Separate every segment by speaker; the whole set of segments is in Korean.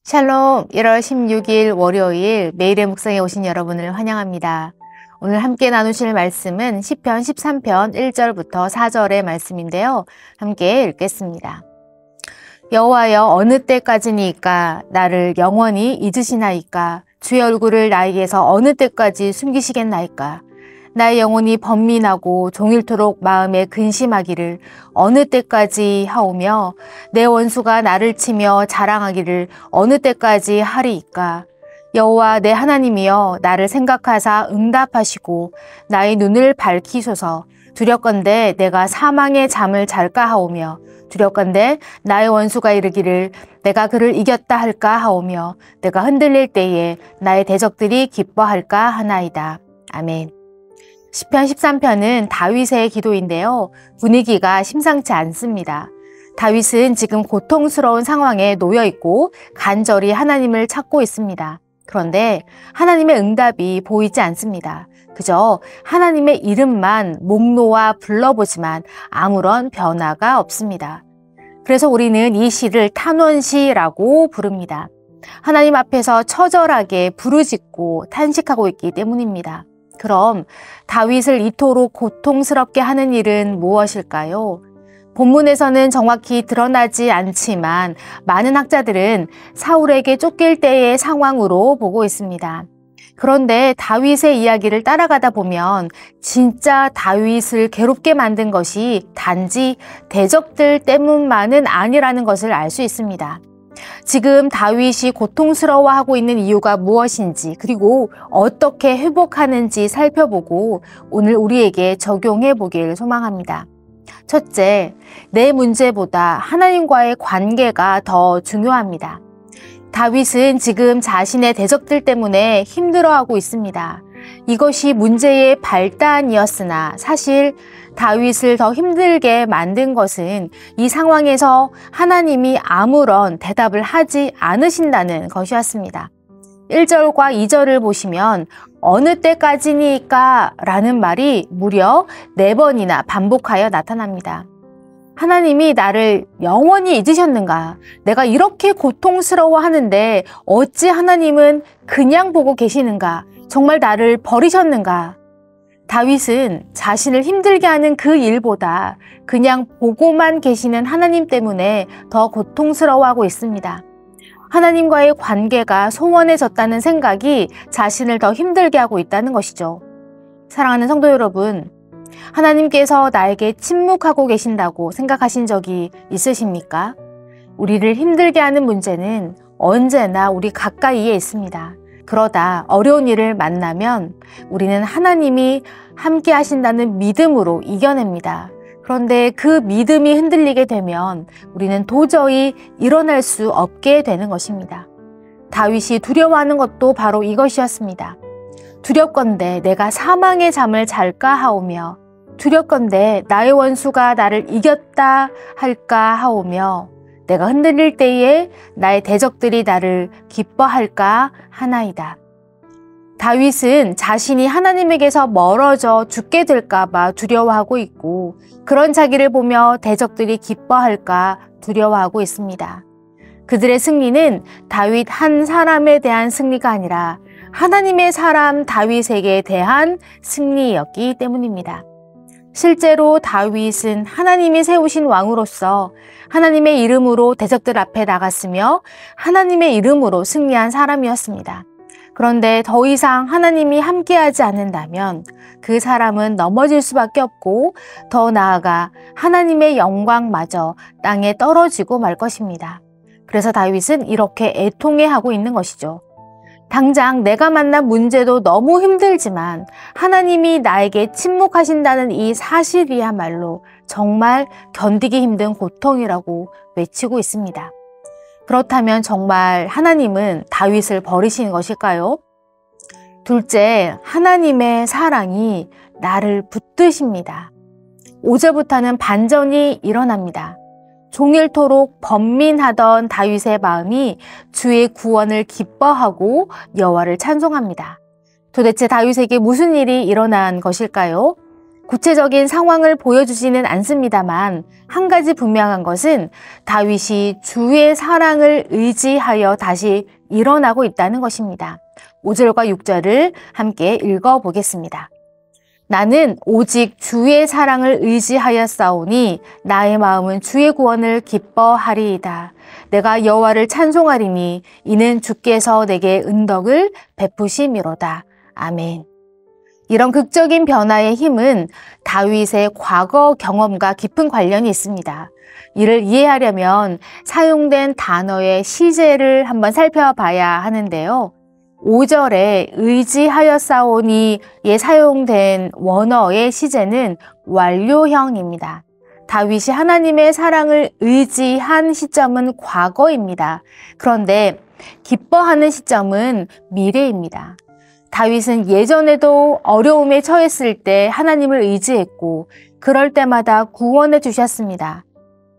Speaker 1: 샬롬, 1월 16일 월요일 매일의 묵상에 오신 여러분을 환영합니다. 오늘 함께 나누실 말씀은 시편 13편 1절부터 4절의 말씀인데요. 함께 읽겠습니다. 여호와여, 어느 때까지니까 나를 영원히 잊으시나이까? 주의 얼굴을 나에게서 어느 때까지 숨기시겠나이까? 나의 영혼이 번민하고 종일토록 마음에 근심하기를 어느 때까지 하오며 내 원수가 나를 치며 자랑하기를 어느 때까지 하리이까? 여호와 내 하나님이여, 나를 생각하사 응답하시고 나의 눈을 밝히소서. 두렵건대 내가 사망의 잠을 잘까 하오며 두렵건대 나의 원수가 이르기를 내가 그를 이겼다 할까 하오며 내가 흔들릴 때에 나의 대적들이 기뻐할까 하나이다. 아멘. 시편 13편은 다윗의 기도인데요. 분위기가 심상치 않습니다. 다윗은 지금 고통스러운 상황에 놓여 있고 간절히 하나님을 찾고 있습니다. 그런데 하나님의 응답이 보이지 않습니다. 그저 하나님의 이름만 목 놓아 불러보지만 아무런 변화가 없습니다. 그래서 우리는 이 시를 탄원시라고 부릅니다. 하나님 앞에서 처절하게 부르짖고 탄식하고 있기 때문입니다. 그럼 다윗을 이토록 고통스럽게 하는 일은 무엇일까요? 본문에서는 정확히 드러나지 않지만 많은 학자들은 사울에게 쫓길 때의 상황으로 보고 있습니다. 그런데 다윗의 이야기를 따라가다 보면 진짜 다윗을 괴롭게 만든 것이 단지 대적들 때문만은 아니라는 것을 알 수 있습니다. 지금 다윗이 고통스러워하고 있는 이유가 무엇인지, 그리고 어떻게 회복하는지 살펴보고 오늘 우리에게 적용해 보길 소망합니다. 첫째, 내 문제보다 하나님과의 관계가 더 중요합니다. 다윗은 지금 자신의 대적들 때문에 힘들어하고 있습니다. 이것이 문제의 발단이었으나 사실 다윗을 더 힘들게 만든 것은 이 상황에서 하나님이 아무런 대답을 하지 않으신다는 것이었습니다. 1절과 2절을 보시면 어느 때까지니까 라는 말이 무려 4번이나 반복하여 나타납니다. 하나님이 나를 영원히 잊으셨는가? 내가 이렇게 고통스러워하는데 어찌 하나님은 그냥 보고 계시는가? 정말 나를 버리셨는가? 다윗은 자신을 힘들게 하는 그 일보다 그냥 보고만 계시는 하나님 때문에 더 고통스러워하고 있습니다. 하나님과의 관계가 소원해졌다는 생각이 자신을 더 힘들게 하고 있다는 것이죠. 사랑하는 성도 여러분, 하나님께서 나에게 침묵하고 계신다고 생각하신 적이 있으십니까? 우리를 힘들게 하는 문제는 언제나 우리 가까이에 있습니다. 그러다 어려운 일을 만나면 우리는 하나님이 함께 하신다는 믿음으로 이겨냅니다. 그런데 그 믿음이 흔들리게 되면 우리는 도저히 일어날 수 없게 되는 것입니다. 다윗이 두려워하는 것도 바로 이것이었습니다. 두렵건대 내가 사망의 잠을 잘까 하오며 두렵건대 나의 원수가 나를 이겼다 할까 하오며 내가 흔들릴 때에 나의 대적들이 나를 기뻐할까 하나이다. 다윗은 자신이 하나님에게서 멀어져 죽게 될까 봐 두려워하고 있고 그런 자기를 보며 대적들이 기뻐할까 두려워하고 있습니다. 그들의 승리는 다윗 한 사람에 대한 승리가 아니라 하나님의 사람 다윗에게 대한 승리였기 때문입니다. 실제로 다윗은 하나님이 세우신 왕으로서 하나님의 이름으로 대적들 앞에 나갔으며 하나님의 이름으로 승리한 사람이었습니다. 그런데 더 이상 하나님이 함께하지 않는다면 그 사람은 넘어질 수밖에 없고 더 나아가 하나님의 영광마저 땅에 떨어지고 말 것입니다. 그래서 다윗은 이렇게 애통해하고 있는 것이죠. 당장 내가 만난 문제도 너무 힘들지만 하나님이 나에게 침묵하신다는 이 사실이야말로 정말 견디기 힘든 고통이라고 외치고 있습니다. 그렇다면 정말 하나님은 다윗을 버리신 것일까요? 둘째, 하나님의 사랑이 나를 붙드십니다. 5절부터는 반전이 일어납니다. 종일토록 번민하던 다윗의 마음이 주의 구원을 기뻐하고 여호와를 찬송합니다. 도대체 다윗에게 무슨 일이 일어난 것일까요? 구체적인 상황을 보여주지는 않습니다만 한 가지 분명한 것은 다윗이 주의 사랑을 의지하여 다시 일어나고 있다는 것입니다. 5절과 6절을 함께 읽어보겠습니다. 나는 오직 주의 사랑을 의지하였사오니 나의 마음은 주의 구원을 기뻐하리이다. 내가 여호와를 찬송하리니 이는 주께서 내게 은덕을 베푸심이로다. 아멘. 이런 극적인 변화의 힘은 다윗의 과거 경험과 깊은 관련이 있습니다. 이를 이해하려면 사용된 단어의 시제를 한번 살펴봐야 하는데요. 5절에 의지하였사오니에 사용된 원어의 시제는 완료형입니다. 다윗이 하나님의 사랑을 의지한 시점은 과거입니다. 그런데 기뻐하는 시점은 미래입니다. 다윗은 예전에도 어려움에 처했을 때 하나님을 의지했고 그럴 때마다 구원해 주셨습니다.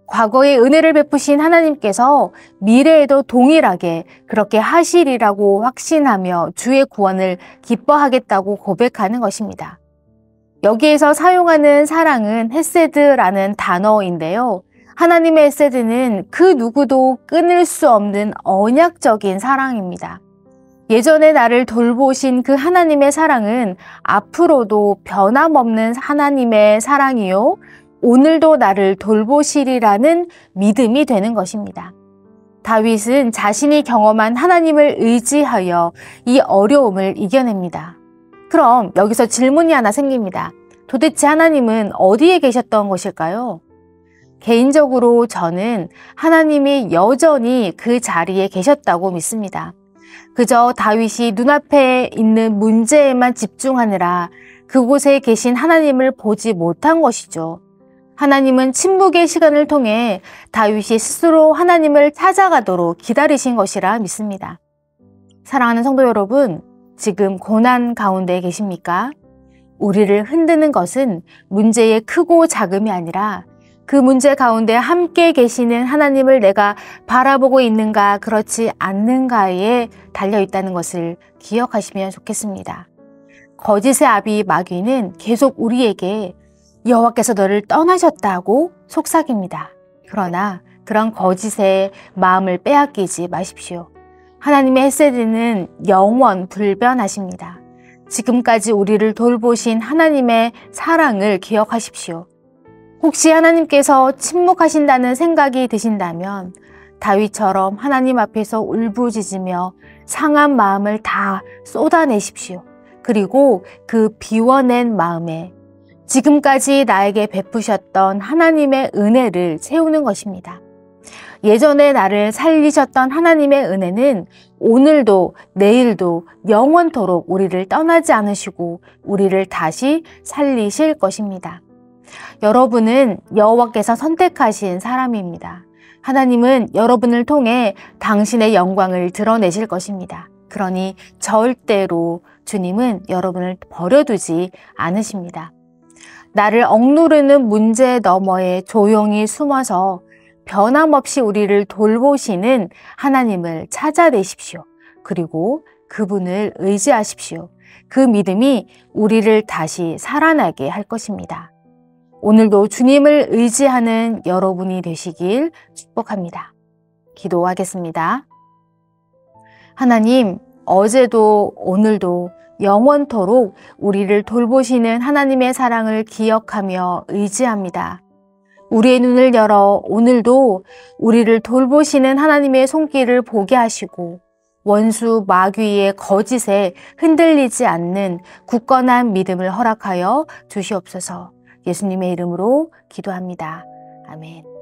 Speaker 1: 과거에 은혜를 베푸신 하나님께서 미래에도 동일하게 그렇게 하시리라고 확신하며 주의 구원을 기뻐하겠다고 고백하는 것입니다. 여기에서 사용하는 사랑은 헤세드라는 단어인데요. 하나님의 헤세드는 그 누구도 끊을 수 없는 언약적인 사랑입니다. 예전에 나를 돌보신 그 하나님의 사랑은 앞으로도 변함없는 하나님의 사랑이요. 오늘도 나를 돌보시리라는 믿음이 되는 것입니다. 다윗은 자신이 경험한 하나님을 의지하여 이 어려움을 이겨냅니다. 그럼 여기서 질문이 하나 생깁니다. 도대체 하나님은 어디에 계셨던 것일까요? 개인적으로 저는 하나님이 여전히 그 자리에 계셨다고 믿습니다. 그저 다윗이 눈앞에 있는 문제에만 집중하느라 그곳에 계신 하나님을 보지 못한 것이죠. 하나님은 침묵의 시간을 통해 다윗이 스스로 하나님을 찾아가도록 기다리신 것이라 믿습니다. 사랑하는 성도 여러분, 지금 고난 가운데 계십니까? 우리를 흔드는 것은 문제의 크고 작음이 아니라 그 문제 가운데 함께 계시는 하나님을 내가 바라보고 있는가 그렇지 않는가에 달려있다는 것을 기억하시면 좋겠습니다. 거짓의 아비 마귀는 계속 우리에게 여호와께서 너를 떠나셨다고 속삭입니다. 그러나 그런 거짓의 마음을 빼앗기지 마십시오. 하나님의 헤세드는 영원 불변하십니다. 지금까지 우리를 돌보신 하나님의 사랑을 기억하십시오. 혹시 하나님께서 침묵하신다는 생각이 드신다면 다윗처럼 하나님 앞에서 울부짖으며 상한 마음을 다 쏟아내십시오. 그리고 그 비워낸 마음에 지금까지 나에게 베푸셨던 하나님의 은혜를 채우는 것입니다. 예전에 나를 살리셨던 하나님의 은혜는 오늘도 내일도 영원토록 우리를 떠나지 않으시고 우리를 다시 살리실 것입니다. 여러분은 여호와께서 선택하신 사람입니다. 하나님은 여러분을 통해 당신의 영광을 드러내실 것입니다. 그러니 절대로 주님은 여러분을 버려두지 않으십니다. 나를 억누르는 문제 너머에 조용히 숨어서 변함없이 우리를 돌보시는 하나님을 찾아내십시오. 그리고 그분을 의지하십시오. 그 믿음이 우리를 다시 살아나게 할 것입니다. 오늘도 주님을 의지하는 여러분이 되시길 축복합니다. 기도하겠습니다. 하나님, 어제도 오늘도 영원토록 우리를 돌보시는 하나님의 사랑을 기억하며 의지합니다. 우리의 눈을 열어 오늘도 우리를 돌보시는 하나님의 손길을 보게 하시고 원수 마귀의 거짓에 흔들리지 않는 굳건한 믿음을 허락하여 주시옵소서. 예수님의 이름으로 기도합니다. 아멘.